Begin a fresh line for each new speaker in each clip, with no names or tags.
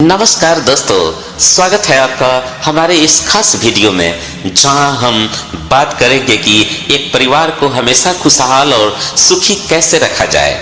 नमस्कार दोस्तों, स्वागत है आपका हमारे इस खास वीडियो में, जहां हम बात करेंगे कि एक परिवार को हमेशा खुशहाल और सुखी कैसे रखा जाए।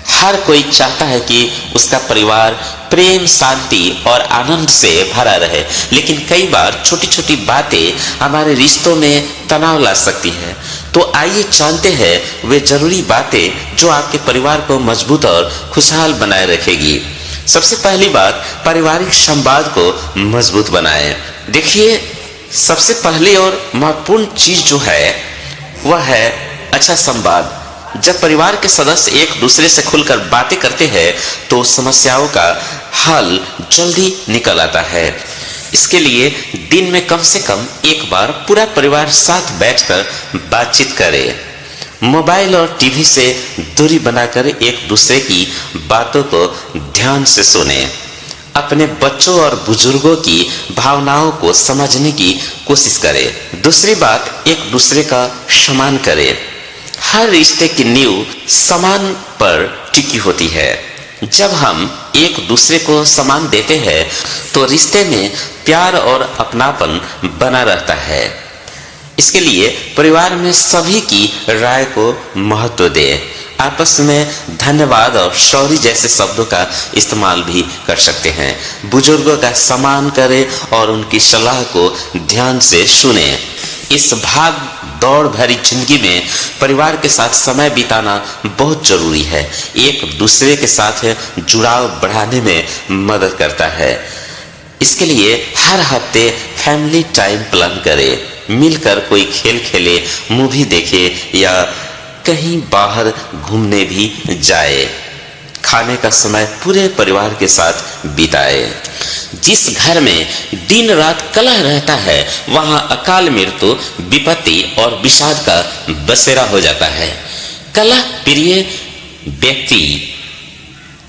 हर कोई चाहता है कि उसका परिवार प्रेम, शांति और आनंद से भरा रहे, लेकिन कई बार छोटी छोटी बातें हमारे रिश्तों में तनाव ला सकती है। तो आइए जानते हैं वे जरूरी बातें जो आपके परिवार को मजबूत और खुशहाल बनाए रखेगी। सबसे पहली बात, पारिवारिक संवाद को मजबूत बनाएं। देखिए, सबसे पहली और महत्वपूर्ण चीज जो है वह है अच्छा संवाद। जब परिवार के सदस्य एक दूसरे से खुलकर बातें करते हैं तो समस्याओं का हल जल्दी निकल आता है। इसके लिए दिन में कम से कम एक बार पूरा परिवार साथ बैठकर बातचीत करे। मोबाइल और टीवी से दूरी बनाकर एक दूसरे की बातों को ध्यान से सुने। अपने बच्चों और बुजुर्गों की भावनाओं को समझने की कोशिश करें। दूसरी बात, एक दूसरे का सम्मान करें। हर रिश्ते की नींव सम्मान पर टिकी होती है। जब हम एक दूसरे को सम्मान देते हैं तो रिश्ते में प्यार और अपनापन बना रहता है। इसके लिए परिवार में सभी की राय को महत्व दें। आपस में धन्यवाद और सॉरी जैसे शब्दों का इस्तेमाल भी कर सकते हैं। बुजुर्गों का सम्मान करें और उनकी सलाह को ध्यान से सुने। इस भाग दौड़ भरी जिंदगी में परिवार के साथ समय बिताना बहुत जरूरी है। एक दूसरे के साथ जुड़ाव बढ़ाने में मदद करता है। इसके लिए हर हफ्ते फैमिली टाइम प्लान करें। मिलकर कोई खेल खेले, मूवी देखे या कहीं बाहर घूमने भी जाए। खाने का समय पूरे परिवार के साथ बिताए। जिस घर में दिन रात कलह रहता है वहां अकाल मृत्यु, विपत्ति और विषाद का बसेरा हो जाता है। कलह प्रिय व्यक्ति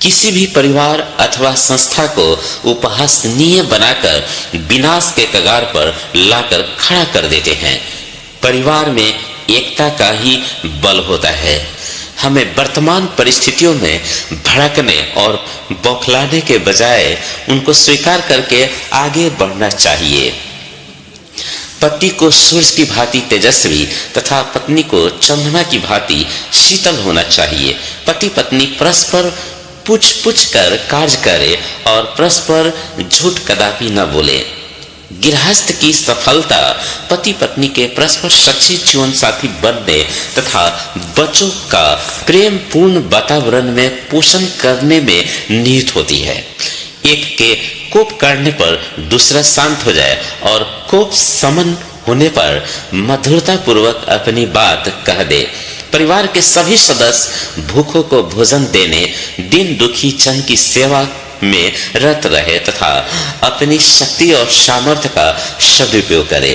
किसी भी परिवार अथवा संस्था को उपहासनीय बनाकर विनाश के कगार पर लाकर खड़ा कर देते हैं। परिवार में एकता का ही बल होता है। हमें वर्तमान परिस्थितियों में भड़कने और बौखलाने के बजाय उनको स्वीकार करके आगे बढ़ना चाहिए। पति को सूर्य की भांति तेजस्वी तथा पत्नी को चंद्रमा की भांति शीतल होना चाहिए। पति पत्नी परस्पर पूछ पूछ कर कार्य करे और परस्पर झूठ कदापि न बोले। गृहस्थ की सफलता पति पत्नी के परस्पर सच्चे जीवन साथी बनने तथा बच्चों का प्रेम पूर्ण वातावरण में पोषण करने में निहित होती है। एक के कोप करने पर दूसरा शांत हो जाए और कोप समन होने पर मधुरता पूर्वक अपनी बात कह दे। परिवार के सभी सदस्य भूखों को भोजन देने, दिन दुखी जन की सेवा में रत रहे तथा अपनी शक्ति और सामर्थ्य का सदुपयोग करे।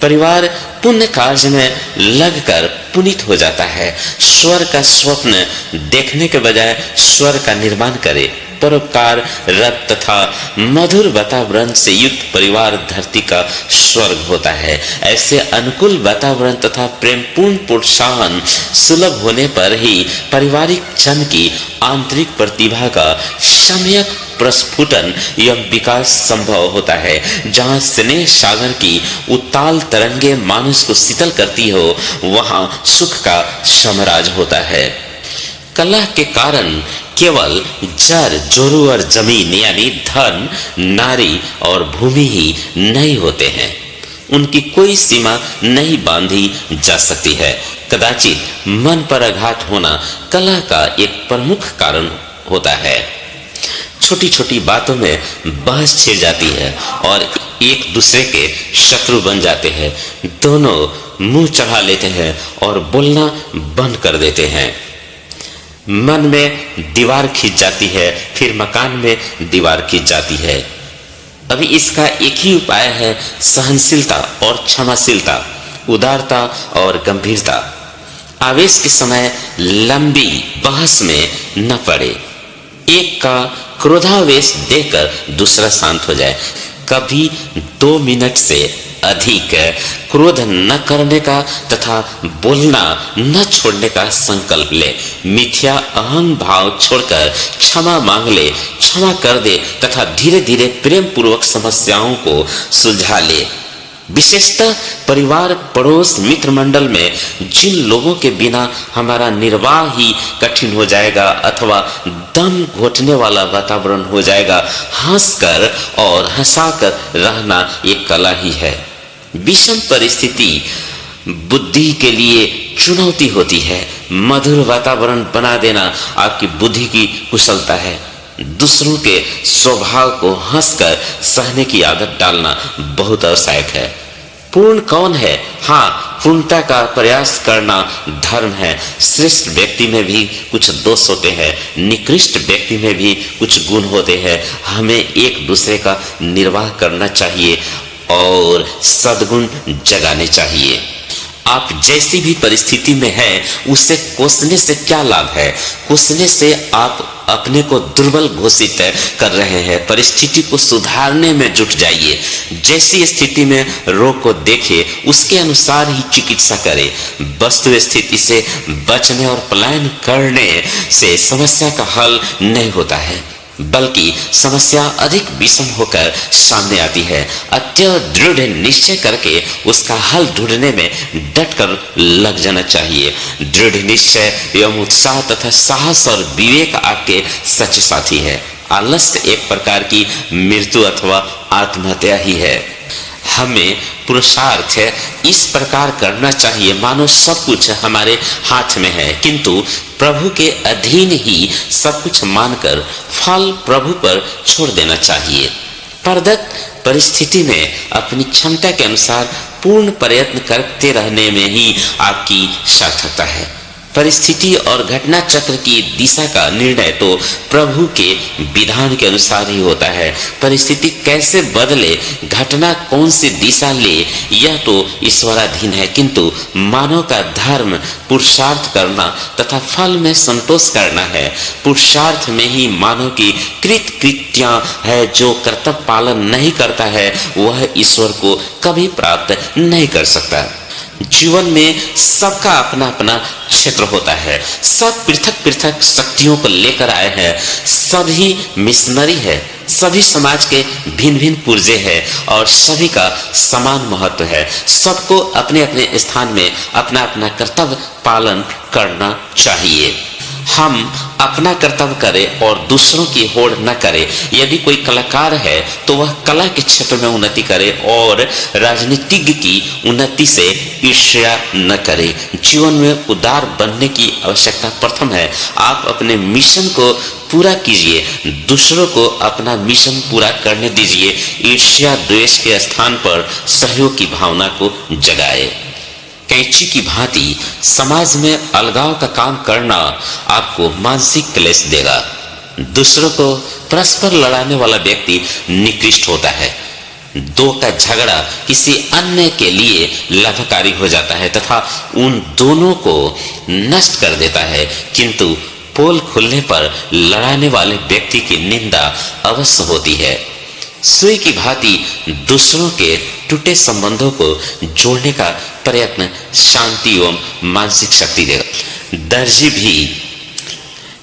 परिवार पुण्य कार्य में लगकर पुनीत हो जाता है। स्वर्ग का स्वप्न देखने के बजाय स्वर्ग का निर्माण करे। परोपकार रत तथा मधुर वातावरण से युक्त परिवार धरती का स्वर्ग होता है। ऐसे अनुकूल वातावरण तथा प्रेमपूर्ण प्रोत्साहन सुलभ होने पर ही पारिवारिक जन की आंतरिक प्रतिभा का सम्यक प्रस्फुटन एवं विकास संभव होता है। जहाँ स्नेह सागर की उत्ताल तरंगे मानुष को शीतल करती हो, वहाँ सुख का साम्राज्य होता है। कलह के कारण केवल जड़ जोरू और जमीन यानी धन, नारी और भूमि ही नहीं होते हैं। उनकी कोई सीमा नहीं बांधी जा सकती है। कदाचित मन पर आघात होना कलह का एक प्रमुख कारण होता है। छोटी छोटी बातों में बहस छिड़ जाती है और एक दूसरे के शत्रु बन जाते हैं। दोनों मुंह चढ़ा लेते हैं और बोलना बंद कर देते हैं। मन में दीवार खींच जाती है, फिर मकान में दीवार खींच जाती है। अभी इसका एक ही उपाय है, सहनशीलता और क्षमाशीलता, उदारता और गंभीरता। आवेश के समय लंबी बहस में न पड़े। एक का क्रोधावेश देखकर दूसरा शांत हो जाए। कभी 2 मिनट से अधिक क्रोध न करने का तथा बोलना न छोड़ने का संकल्प ले। मिथ्या अहम भाव छोड़कर क्षमा मांग ले, क्षमा कर दे तथा धीरे धीरे प्रेम पूर्वक समस्याओं को सुलझा ले। विशेषतः परिवार, पड़ोस, मित्र मंडल में जिन लोगों के बिना हमारा निर्वाह ही कठिन हो जाएगा अथवा दम घोटने वाला वातावरण हो जाएगा, हंसकर और हंसाकर रहना एक कला ही है। विषम परिस्थिति बुद्धि के लिए चुनौती होती है। मधुर वातावरण बना देना आपकी बुद्धि की कुशलता है। दूसरों के स्वभाव को हंसकर सहने की आदत डालना बहुत आवश्यक है। पूर्ण कौन है? हाँ, पूर्णता का प्रयास करना धर्म है। श्रेष्ठ व्यक्ति में भी कुछ दोष होते हैं, निकृष्ट व्यक्ति में भी कुछ गुण होते हैं। हमें एक दूसरे का निर्वाह करना चाहिए और सद्गुण जगाने चाहिए। आप जैसी भी परिस्थिति में हैं, उसे कोसने से क्या लाभ है? कोसने से आप अपने को दुर्बल घोषित कर रहे हैं। परिस्थिति को सुधारने में जुट जाइए। जैसी स्थिति में रोग को देखे उसके अनुसार ही चिकित्सा करें। वस्तु स्थिति से बचने और पलायन करने से समस्या का हल नहीं होता है, बल्कि समस्या अधिक विषम होकर सामने आती है। अत्यंत दृढ़ निश्चय करके उसका हल ढूंढने में डटकर लग जाना चाहिए। दृढ़ निश्चय एवं उत्साह तथा साहस और विवेक आपके सच्चे साथी है। आलस्य एक प्रकार की मृत्यु अथवा आत्महत्या ही है। हमें पुरुषार्थ इस प्रकार करना चाहिए मानो सब कुछ हमारे हाथ में है, किंतु प्रभु के अधीन ही सब कुछ मानकर फल प्रभु पर छोड़ देना चाहिए। प्रदत्त परिस्थिति में अपनी क्षमता के अनुसार पूर्ण प्रयत्न करते रहने में ही आपकी सार्थकता है। परिस्थिति और घटना चक्र की दिशा का निर्णय तो प्रभु के विधान के अनुसार ही होता है। परिस्थिति कैसे बदले, घटना कौन सी दिशा ले, यह तो ईश्वराधीन है, किंतु मानव का धर्म पुरुषार्थ करना तथा फल में संतोष करना है। पुरुषार्थ में ही मानव की कृत्य है। जो कर्तव्य पालन नहीं करता है वह ईश्वर को कभी प्राप्त नहीं कर सकता। जीवन में सबका अपना अपना क्षेत्र होता है। सब पृथक पृथक शक्तियों को लेकर आए हैं। सभी मिशनरी है, सभी समाज के भिन्न भिन्न पुर्जे हैं और सभी का समान महत्व है। सबको अपने अपने स्थान में अपना अपना कर्तव्य पालन करना चाहिए। हम अपना कर्तव्य करें और दूसरों की होड़ न करें। यदि कोई कलाकार है तो वह कला के क्षेत्र में उन्नति करे और राजनीतिज्ञ की उन्नति से ईर्ष्या न करे। जीवन में उदार बनने की आवश्यकता प्रथम है। आप अपने मिशन को पूरा कीजिए, दूसरों को अपना मिशन पूरा करने दीजिए। ईर्ष्या द्वेष के स्थान पर सहयोग की भावना को जगाए। कैंची की भांति समाज में अलगाव का काम करना आपको मानसिक क्लेश देगा। दूसरों को परस्पर लड़ाने वाला व्यक्ति निकृष्ट होता है। दो का झगड़ा किसी अन्य के लिए लाभकारी हो जाता है तथा उन दोनों को नष्ट कर देता है, किंतु पोल खुलने पर लड़ाने वाले व्यक्ति की निंदा अवश्य होती है। सुई की भांति दूसरों के टूटे संबंधों को जोड़ने का प्रयत्न शांति एवं मानसिक शक्ति देगा। दर्जी भी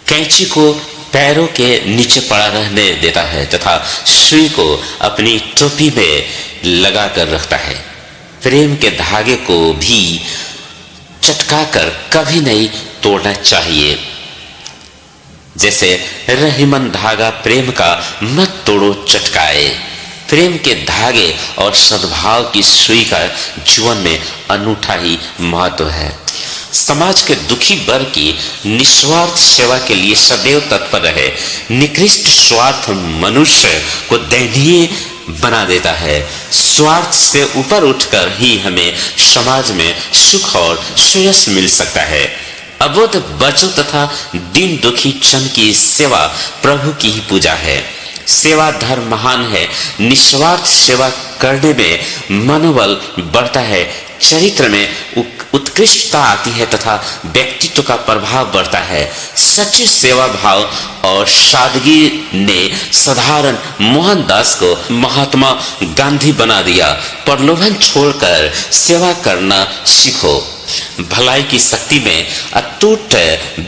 कैंची को पैरों के नीचे पड़ा रहने देता है तथा सुई को अपनी टोपी में लगाकर रखता है। प्रेम के धागे को भी चटकाकर कभी नहीं तोड़ना चाहिए। जैसे रहीमन धागा प्रेम का मत तोड़ो चटकाए। प्रेम के धागे और सद्भाव की सुई का जीवन में अनूठा ही महत्व है। समाज के दुखी वर्ग की निस्वार्थ सेवा के लिए सदैव तत्पर रहे। निकृष्ट स्वार्थ मनुष्य को दयनीय बना देता है। स्वार्थ से ऊपर उठकर ही हमें समाज में सुख और श्रेयस मिल सकता है। अबोध बच्चों तथा दीन दुखी जन की सेवा प्रभु की ही पूजा है। सेवा धर्म महान है। निस्वार्थ सेवा करने में मनोबल बढ़ता है। चरित्र में उत्कृष्टता आती है तथा व्यक्तित्व का प्रभाव बढ़ता है। सच्चे सेवा भाव और सादगी ने साधारण मोहनदास को महात्मा गांधी बना दिया। प्रलोभन छोड़कर सेवा करना सीखो। भलाई की शक्ति में अटूट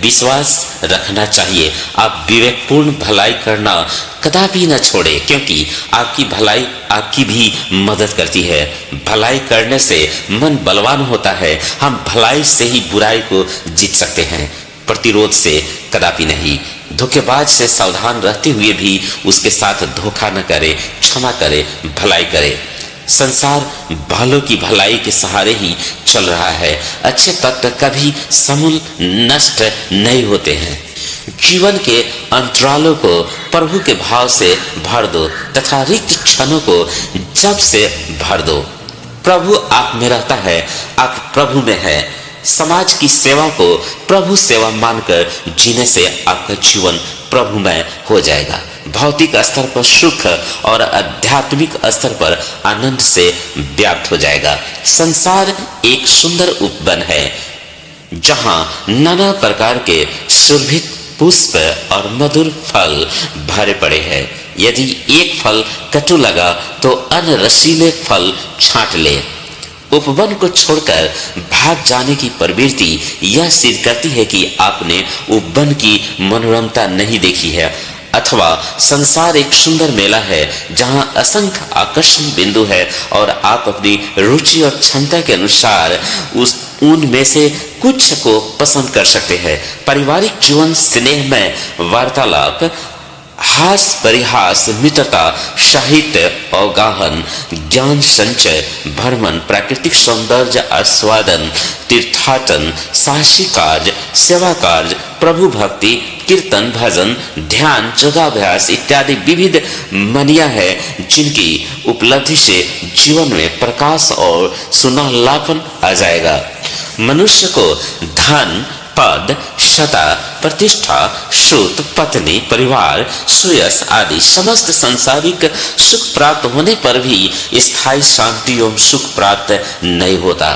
विश्वास रखना चाहिए। आप विवेकपूर्ण भलाई करना कदापि न छोड़े, क्योंकि आपकी भलाई आपकी भी मदद करती है। भलाई करने से मन बलवान होता है। हम भलाई से ही बुराई को जीत सकते हैं, प्रतिरोध से कदापि नहीं। धोखेबाज से सावधान रहते हुए भी उसके साथ धोखा न करे, क्षमा करे, भलाई करे। संसार भालों की भलाई के सहारे ही चल रहा है। अच्छे तत्व कभी समूल नष्ट नहीं होते हैं। जीवन के अंतरालों को प्रभु के भाव से भर दो तथा रिक्त क्षणों को जब से भर दो। प्रभु आप में रहता है, आप प्रभु में है। समाज की सेवा को प्रभु सेवा मानकर जीने से आपका जीवन प्रभुमय हो जाएगा। भौतिक स्तर पर सुख और आध्यात्मिक स्तर पर आनंद से व्याप्त हो जाएगा। संसार एक सुंदर उपवन है जहां नाना प्रकार के सुरभित पुष्प और मधुर फल भरे पड़े हैं। यदि एक फल कटु लगा तो अन्य रसीले फल छांट ले। उपवन को छोड़कर भाग जाने की प्रवृत्ति यह सिद्ध करती है कि आपने उपवन की मनोरमता नहीं देखी है, अथवा संसार एक सुंदर मेला है जहां असंख्य आकर्षण बिंदु है और आप अपनी रुचि और क्षमता के अनुसार उनमें से कुछ को पसंद कर सकते हैं। पारिवारिक जीवन स्नेहमय वार्तालाप, हास परिहास, मित्रता, साहित्य, अवगाहन, ज्ञान संचय, भ्रमण, प्राकृतिक सौंदर्य आस्वादन, तीर्थाटन, साहसी कार्य, सेवा कार्य, प्रभु भक्ति, कीर्तन, भजन, ध्यान, योगाभ्यास इत्यादि विविध मनिया है जिनकी उपलब्धि से जीवन में प्रकाश और सुनहलापन आ जाएगा। मनुष्य को धन, पद, सता, प्रतिष्ठा, श्रुत, पत्नी, परिवार, सुयश आदि समस्त सांसारिक सुख प्राप्त होने पर भी स्थायी शांति एवं सुख प्राप्त नहीं होता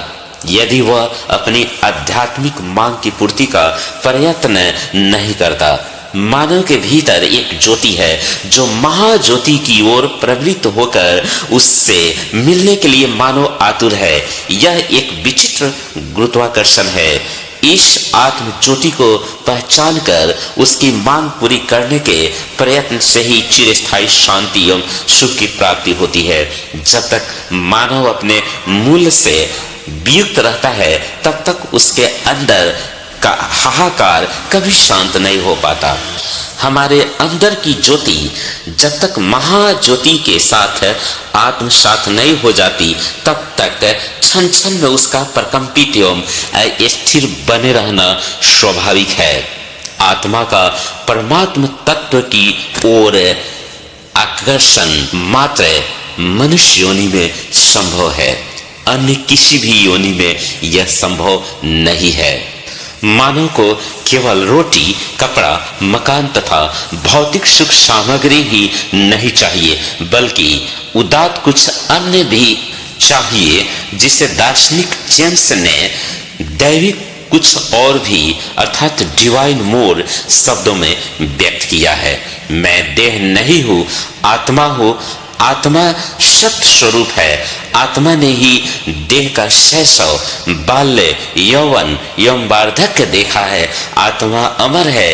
यदि वह अपनी आध्यात्मिक मांग की पूर्ति का प्रयत्न नहीं करता। मानव के भीतर एक ज्योति है जो महाज्योति की ओर प्रवृत्त होकर उससे मिलने के लिए मानव आतुर है। यह एक विचित्र गुरुत्वाकर्षण है। इस आत्म ज्योति को पहचान कर उसकी मांग पूरी करने के प्रयत्न से ही चिरस्थायी शांति एवं सुख की प्राप्ति होती है। जब तक मानव अपने मूल से वियुक्त रहता है तब तक उसके अंदर का हाहाकार कभी शांत नहीं हो पाता। हमारे अंदर की ज्योति जब तक महाज्योति के साथ आत्मसात नहीं हो जाती तब तक क्षण क्षण में उसका प्रकंपित एवं स्थिर बने रहना स्वाभाविक है। आत्मा का परमात्म तत्व की ओर आकर्षण मात्र मनुष्य योनि में संभव है, अन्य किसी भी योनि में यह संभव नहीं है। मानव को केवल रोटी, कपड़ा, मकान तथा भौतिक सुख सामग्री ही नहीं चाहिए, बल्कि उदात्त कुछ अन्य भी चाहिए, जिसे दार्शनिक जेम्स ने दैविक कुछ और भी अर्थात डिवाइन मोर शब्दों में व्यक्त किया है। मैं देह नहीं हूँ, आत्मा हूँ। आत्मा सत्य स्वरूप है। आत्मा ने ही देह का शैशव, बाल्य, यौवन एवं वार्धक्य देखा है। आत्मा अमर है।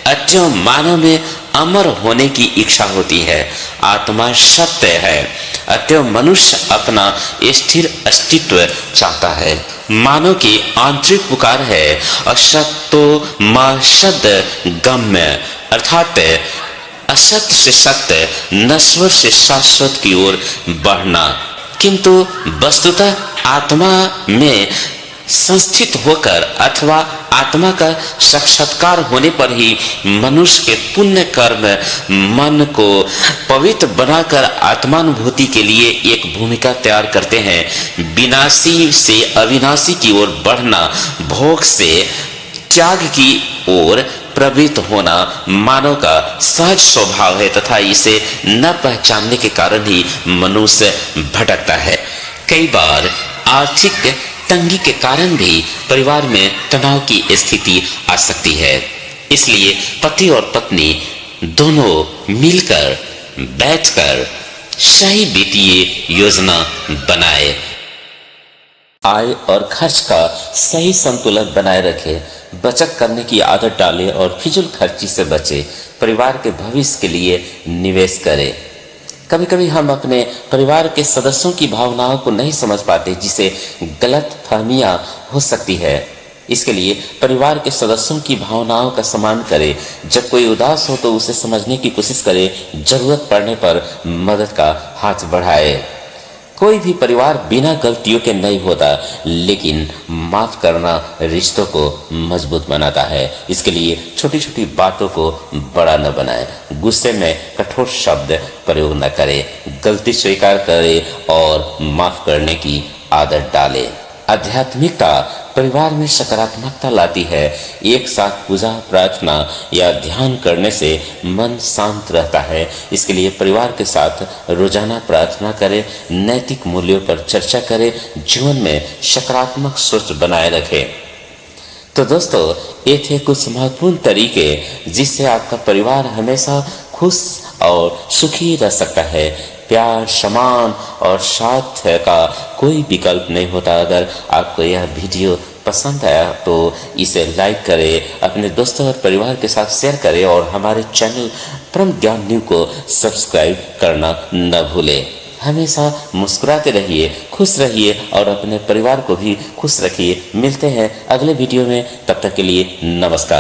अतः मानव में अमर होने की इच्छा होती है। आत्मा सत्य है, अतः मनुष्य अपना स्थिर अस्तित्व चाहता है। मानव की आंतरिक पुकार है असत्तो मा सद गम्य, अर्थात असत से सत्य, नश्वर से शाश्वत की ओर बढ़ना। किंतु वस्तुतः आत्मा में संस्थित होकर अथवा आत्मा का साक्षात्कार होने पर ही मनुष्य के पुण्य कर्म मन को पवित्र बनाकर आत्मानुभूति के लिए एक भूमिका तैयार करते हैं। विनाशी से अविनाशी की ओर बढ़ना, भोग से त्याग की ओर प्रवृत्त होना मानव का सहज स्वभाव है तथा इसे न पहचानने के कारण ही मनुष्य भटकता है। कई बार आर्थिक तंगी के कारण भी परिवार में तनाव की स्थिति आ सकती है। इसलिए पति और पत्नी दोनों मिलकर बैठकर सही वित्तीय योजना बनाए, आय और खर्च का सही संतुलन बनाए रखे, बचत करने की आदत डालें और फिजूल खर्ची से बचे, परिवार के भविष्य के लिए निवेश करें। कभी कभी हम अपने परिवार के सदस्यों की भावनाओं को नहीं समझ पाते, जिसे गलत फहमियां हो सकती है। इसके लिए परिवार के सदस्यों की भावनाओं का सम्मान करें। जब कोई उदास हो तो उसे समझने की कोशिश करें, जरूरत पड़ने पर मदद का हाथ बढ़ाए। कोई भी परिवार बिना गलतियों के नहीं होता, लेकिन माफ करना रिश्तों को मजबूत बनाता है। इसके लिए छोटी छोटी बातों को बड़ा न बनाएं, गुस्से में कठोर शब्द प्रयोग न करें, गलती स्वीकार करें और माफ करने की आदत डालें। आध्यात्मिकता परिवार में सकारात्मकता लाती है। एक साथ पूजा प्रार्थना या ध्यान करने से मन शांत रहता है। इसके लिए परिवार के साथ रोजाना प्रार्थना करें, नैतिक मूल्यों पर चर्चा करें, जीवन में सकारात्मक सोच बनाए रखें। तो दोस्तों, ये थे कुछ महत्वपूर्ण तरीके जिससे आपका परिवार हमेशा खुश और सुखी रह सकता है। प्यार, सम्मान और साथ का कोई विकल्प नहीं होता। अगर आपको यह वीडियो पसंद आया तो इसे लाइक करें, अपने दोस्तों और परिवार के साथ शेयर करें और हमारे चैनल परम ज्ञान न्यूज़ को सब्सक्राइब करना न भूलें। हमेशा मुस्कुराते रहिए, खुश रहिए और अपने परिवार को भी खुश रखिए। मिलते हैं अगले वीडियो में, तब तक के लिए नमस्कार।